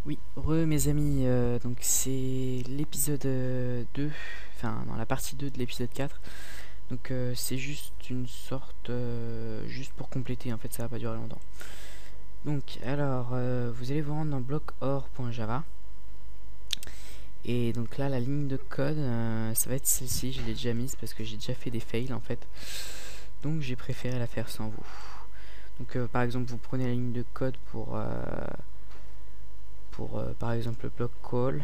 Oui, mes amis, donc c'est l'épisode 2, enfin dans la partie 2 de l'épisode 4. Donc c'est juste une sorte, juste pour compléter, en fait ça va pas durer longtemps. Donc alors, vous allez vous rendre dans blockor.java. Et donc là la ligne de code, ça va être celle-ci, je l'ai déjà mise parce que j'ai déjà fait des fails en fait. Donc j'ai préféré la faire sans vous. Donc par exemple vous prenez la ligne de code pour par exemple le block call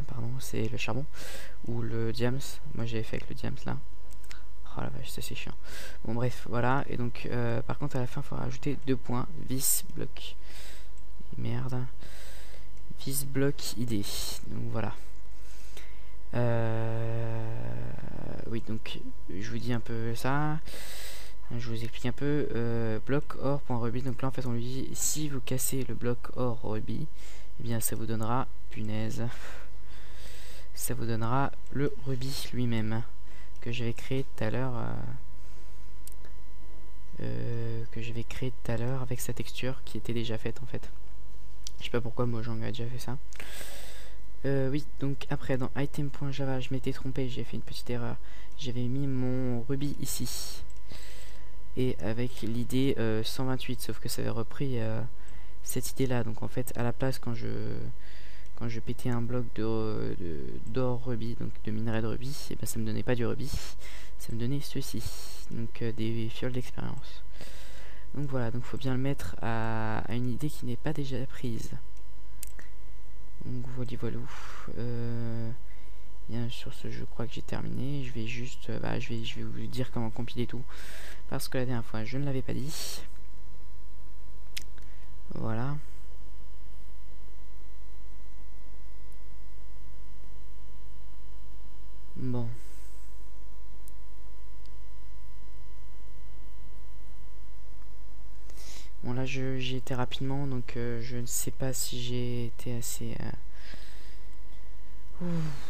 pardon, c'est le charbon, ou le diams. Moi j'avais fait avec le diams là. Oh la vache, ça c'est chiant. Bon bref, voilà. Et donc par contre à la fin il faudra ajouter deux points vis block. Merde. Vis block id. Donc voilà. Oui, donc je vous dis un peu ça. Je vous explique un peu. Block or.ruby. Donc là en fait on lui dit si vous cassez le bloc or ruby, eh bien ça vous donnera, punaise, ça vous donnera le Ruby lui-même que j'avais créé tout à l'heure, avec sa texture qui était déjà faite en fait. Je sais pas pourquoi Mojang a déjà fait ça. Oui, donc après dans item.java je m'étais trompé, j'ai fait une petite erreur. J'avais mis mon Ruby ici et avec l'idée 128, sauf que ça avait repris cette idée là. Donc en fait à la place, quand je pétais un bloc d'or rubis, donc de minerai de rubis, et ben ça me donnait pas du rubis, ça me donnait ceci, donc des fioles d'expérience. Donc voilà, donc faut bien le mettre à une idée qui n'est pas déjà prise. Donc voilà. Bien sur ce, je crois que j'ai terminé. Je vais juste, je vais vous dire comment compiler tout, parce que la dernière fois je ne l'avais pas dit. Voilà. Bon. Bon là j'y étais rapidement, donc je ne sais pas si j'ai été assez...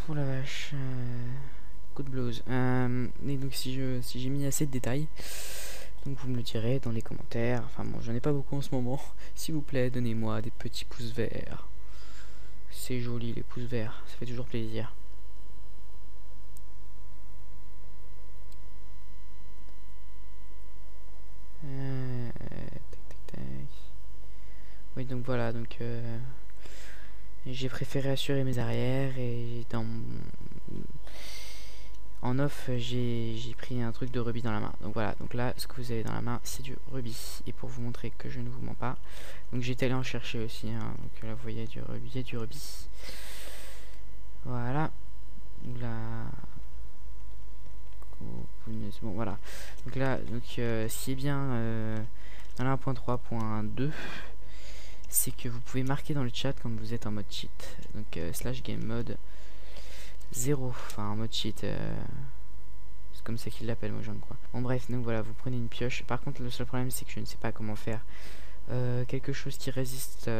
Oh la vache, coup de blues. Et donc si j'ai mis assez de détails, donc vous me le direz dans les commentaires. Enfin bon, j'en ai pas beaucoup en ce moment. S'il vous plaît, donnez-moi des petits pouces verts. C'est joli les pouces verts, ça fait toujours plaisir. Tac tac tac. Oui, donc voilà, donc j'ai préféré assurer mes arrières, et en off j'ai pris un truc de rubis dans la main. Donc voilà, donc là ce que vous avez dans la main c'est du rubis. Et pour vous montrer que je ne vous mens pas, donc j'étais allé en chercher aussi, hein. Donc là vous voyez du rubis. Voilà. Là. Oh, bon voilà. Donc là, donc ce qui est bien dans la 1.3.2, c'est que vous pouvez marquer dans le chat quand vous êtes en mode cheat. Donc slash game mode 0, enfin en mode cheat, c'est comme ça qu'il l'appelle Mojang quoi. Bon bref, donc voilà, vous prenez une pioche. Par contre le seul problème c'est que je ne sais pas comment faire quelque chose qui résiste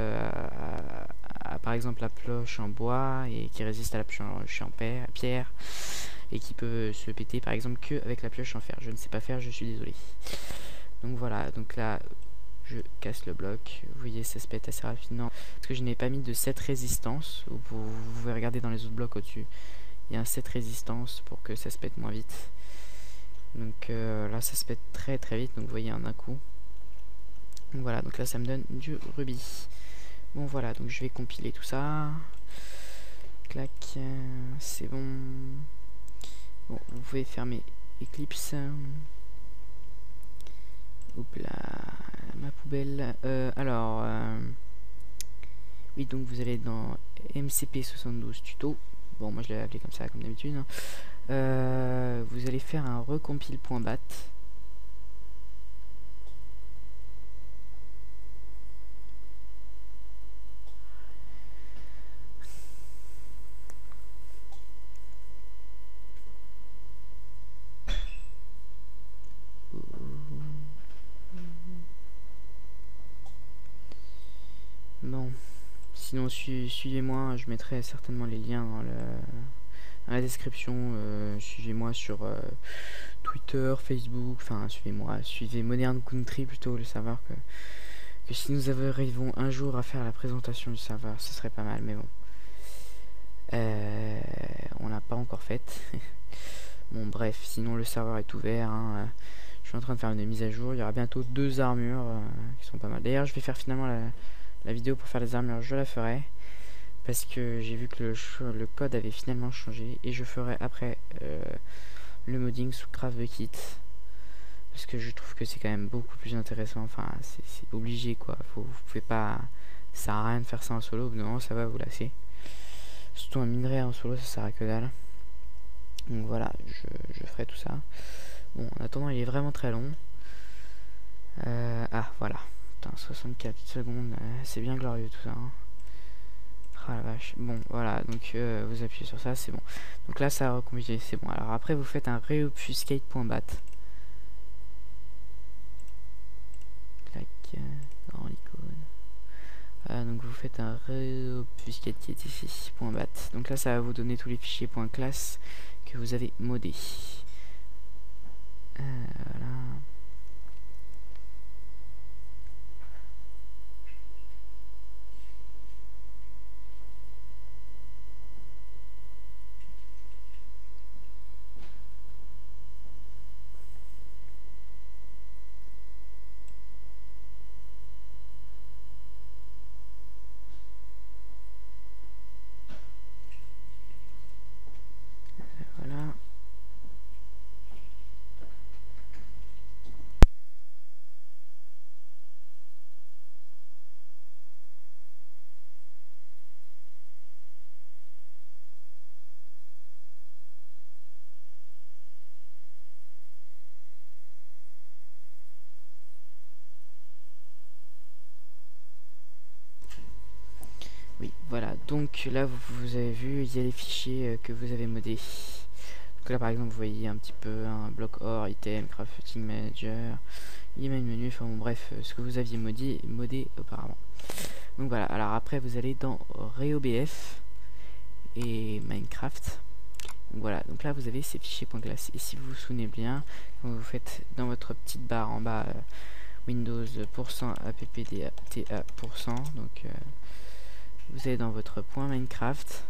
par exemple la pioche en bois, et qui résiste à la pioche en pierre, et qui peut se péter par exemple que avec la pioche en fer. Je ne sais pas faire, je suis désolé. Donc voilà, donc là je casse le bloc. Vous voyez, ça se pète assez rapidement parce que je n'ai pas mis de 7 résistance. Vous pouvez regarder dans les autres blocs au-dessus, il y a un 7 résistance pour que ça se pète moins vite. Donc là ça se pète très très vite, donc vous voyez en un coup. Donc voilà, donc là ça me donne du rubis. Bon voilà, donc je vais compiler tout ça. Clac, c'est bon. Bon, vous pouvez fermer Eclipse. Hop là, ma poubelle. Oui, donc vous allez dans MCP72 tuto. Bon, moi je l'avais appelé comme ça, comme d'habitude. Vous allez faire un recompile.bat. Bon, sinon suivez-moi, je mettrai certainement les liens dans la description. Suivez-moi sur Twitter, Facebook, enfin suivez-moi, suivez Modern Country plutôt, le serveur que si nous arrivons un jour à faire la présentation du serveur, ce serait pas mal, mais bon. On l'a pas encore faite. Bon, bref, sinon le serveur est ouvert. Hein, je suis en train de faire une mise à jour. Il y aura bientôt 2 armures qui sont pas mal. D'ailleurs, je vais faire finalement la vidéo pour faire les armures. Je la ferai parce que j'ai vu que le code avait finalement changé. Et je ferai après le modding sous Craft the Kit. Parce que je trouve que c'est quand même beaucoup plus intéressant. Enfin, c'est obligé quoi. Vous pouvez pas. Ça sert à rien de faire ça en solo. Non, ça va vous lasser. Surtout un minerai en solo, ça sert à que dalle. Donc voilà, je ferai tout ça. Bon, en attendant, il est vraiment très long. Ah, voilà. Putain, 64 secondes, c'est bien glorieux tout ça. Hein. Ah la vache. Bon, voilà, donc vous appuyez sur ça, c'est bon. Donc là, ça a recompilé, c'est bon. Alors après, vous faites un reobfuscate.bat. Clac, dans l'icône. Donc vous faites un reobfuscate qui est ici, .bat. Donc là, ça va vous donner tous les fichiers .class que vous avez modés. Voilà. Voilà. Oui, voilà. Donc là, vous avez vu, il y a les fichiers que vous avez modés. Donc là, par exemple, vous voyez un petit peu un bloc or, item, crafting manager, email menu, enfin bon, bref, ce que vous aviez modé auparavant. Donc voilà. Alors après, vous allez dans reobf et Minecraft. Donc voilà. Donc là, vous avez ces fichiers .class. Et si vous vous souvenez bien, quand vous faites dans votre petite barre en bas Windows %appdata%, donc vous allez dans votre point Minecraft,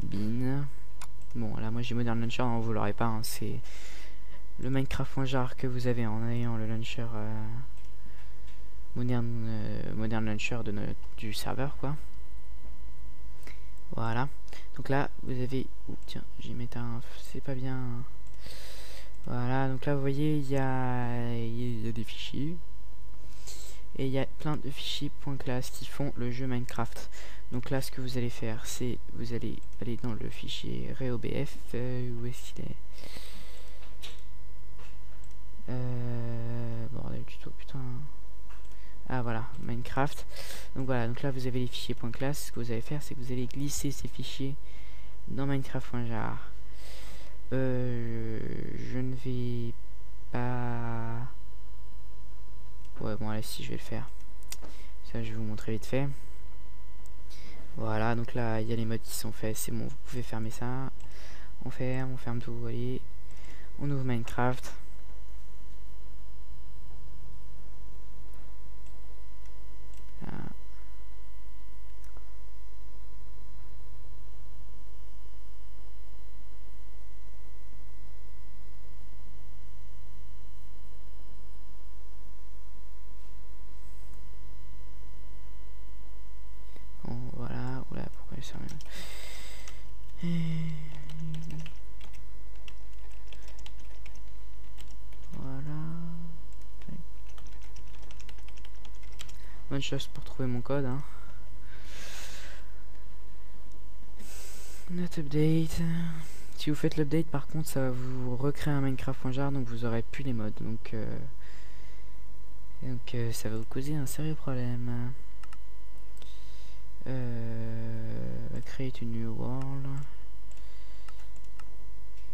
bin. Bon, là, moi j'ai Modern Launcher, hein, vous l'aurez pas, hein, c'est le Minecraft.jar que vous avez en ayant le launcher Modern Launcher du serveur, quoi. Voilà. Donc là, vous avez. Oh, tiens, j'ai mis un. C'est pas bien. Voilà, donc là, vous voyez, il y a des fichiers. Et il y a plein de fichiers .class qui font le jeu Minecraft. Donc là, ce que vous allez faire, c'est vous allez aller dans le fichier reobf. Où est-ce qu'il est, bordel du tout, putain. Ah voilà, Minecraft. Donc voilà, donc là vous avez les fichiers .class. Ce que vous allez faire, c'est que vous allez glisser ces fichiers dans Minecraft.jar. Je ne vais pas. Ouais, bon, allez, si je vais le faire. Ça, je vais vous montrer vite fait. Voilà, donc là, il y a les modes qui sont faits. C'est bon, vous pouvez fermer ça. On ferme tout. Allez, on ouvre Minecraft. Là. Bon, voilà. Oula, pourquoi il sert même. Voilà. Bonne chance pour trouver mon code. Hein. Not update. Si vous faites l'update, par contre, ça va vous recréer un Minecraft.jar, donc vous aurez plus les modes. Donc ça va vous causer un sérieux problème. Create a new world.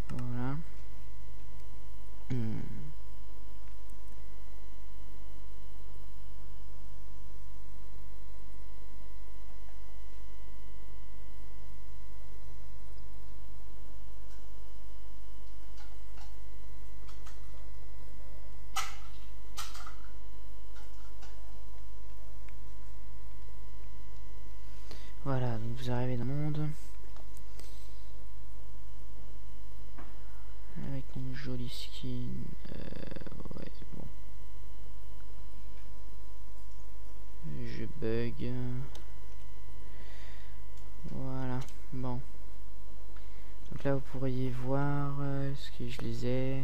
Voilà. Voilà, donc vous arrivez dans le monde. Avec une jolie skin. Ouais, c'est bon. Je bug. Voilà, bon. Donc là vous pourriez voir ce que je les ai.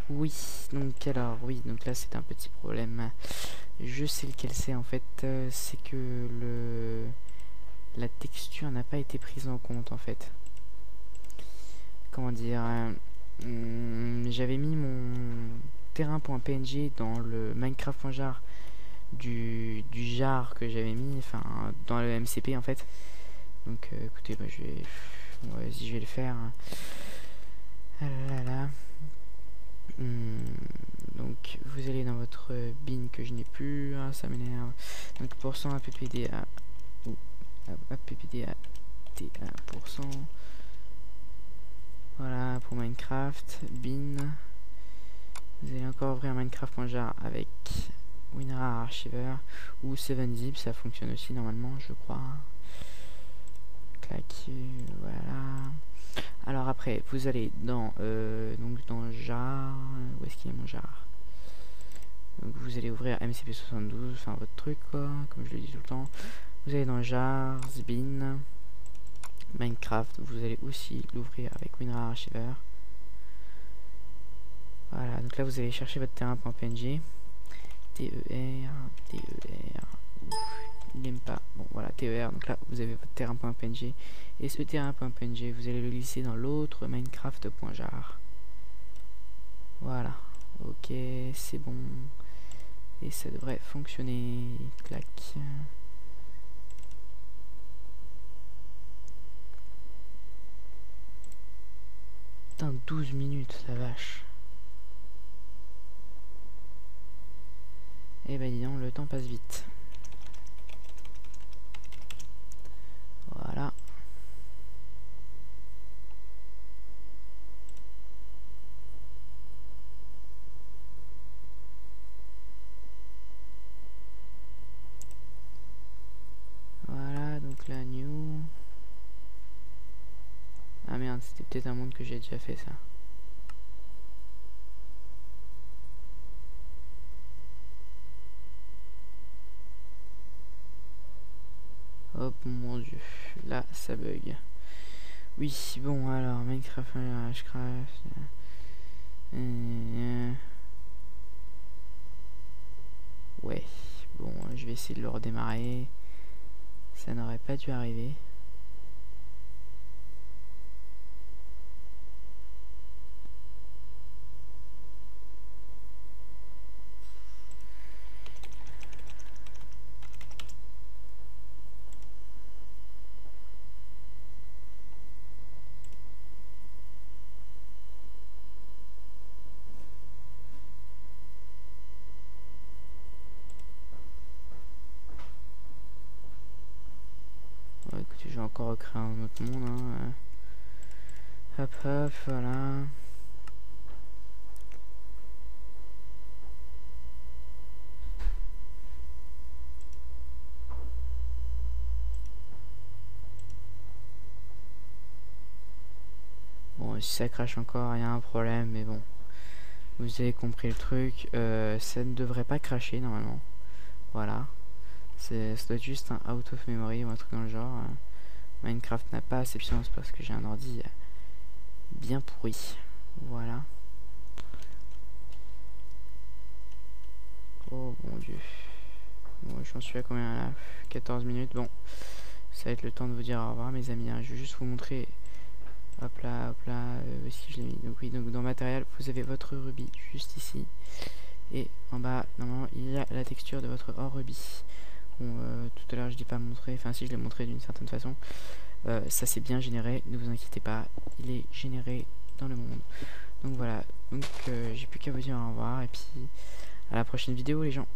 Oui, donc alors oui, donc là c'est un petit problème. Je sais lequel c'est en fait, c'est que la texture n'a pas été prise en compte en fait. Comment dire, j'avais mis mon terrain.png dans le Minecraft.jar du jar que j'avais mis, enfin dans le MCP en fait. Donc écoutez, bah, je vais, vas-y, je vais le faire. Ah là là. Donc vous allez dans votre bin que je n'ai plus, ah, ça m'énerve. Donc % appda ou appda ta%. Voilà pour Minecraft, bin. Vous allez encore ouvrir Minecraft.jar avec WinRAR Archiver ou 7zip, ça fonctionne aussi normalement, je crois. Clac, voilà. Alors après, vous allez dans donc dans jar. Où est-ce qu'il est mon jar? Donc vous allez ouvrir MCP72, enfin votre truc quoi, comme je le dis tout le temps. Vous allez dans jar, bin, Minecraft. Vous allez aussi l'ouvrir avec WinRAR Archiver. Voilà, donc là vous allez chercher votre terrain.png. TER, il n'aime pas. Bon voilà, TER, donc là vous avez votre terrain.png. Et ce terrain.png, vous allez le glisser dans l'autre Minecraft.jar. Voilà, ok, c'est bon. Et ça devrait fonctionner. Clac. Putain, 12 minutes, la vache. Et bah disons, le temps passe vite. Voilà. Voilà, donc là, new. Ah merde, c'était peut-être un monde que j'ai déjà fait ça. Hop, mon dieu, là ça bug. Oui, bon alors, Minecraft, Hashcraft. Ouais, bon, je vais essayer de le redémarrer. Ça n'aurait pas dû arriver. Ouais, écoutez, je vais encore recréer un autre monde. Hein. Hop, hop, voilà. Bon, si ça crache encore, il y a un problème, mais bon. Vous avez compris le truc. Ça ne devrait pas cracher normalement. Voilà. Ça doit être juste un out of memory ou un truc dans le genre. Minecraft n'a pas assez de puissance parce que j'ai un ordi bien pourri. Voilà. Oh mon dieu. Bon, j'en suis à combien là? 14 minutes. Bon, ça va être le temps de vous dire au revoir mes amis. Hein. Je vais juste vous montrer. Hop là, où est-ce que je l'ai mis? Donc oui, donc dans matériel, vous avez votre rubis juste ici. Et en bas, normalement, il y a la texture de votre or rubis. Bon, tout à l'heure, je dis pas montrer. Enfin, si, je l'ai montré d'une certaine façon. Ça c'est bien généré, ne vous inquiétez pas, il est généré dans le monde. Donc voilà, donc j'ai plus qu'à vous dire au revoir et puis à la prochaine vidéo les gens.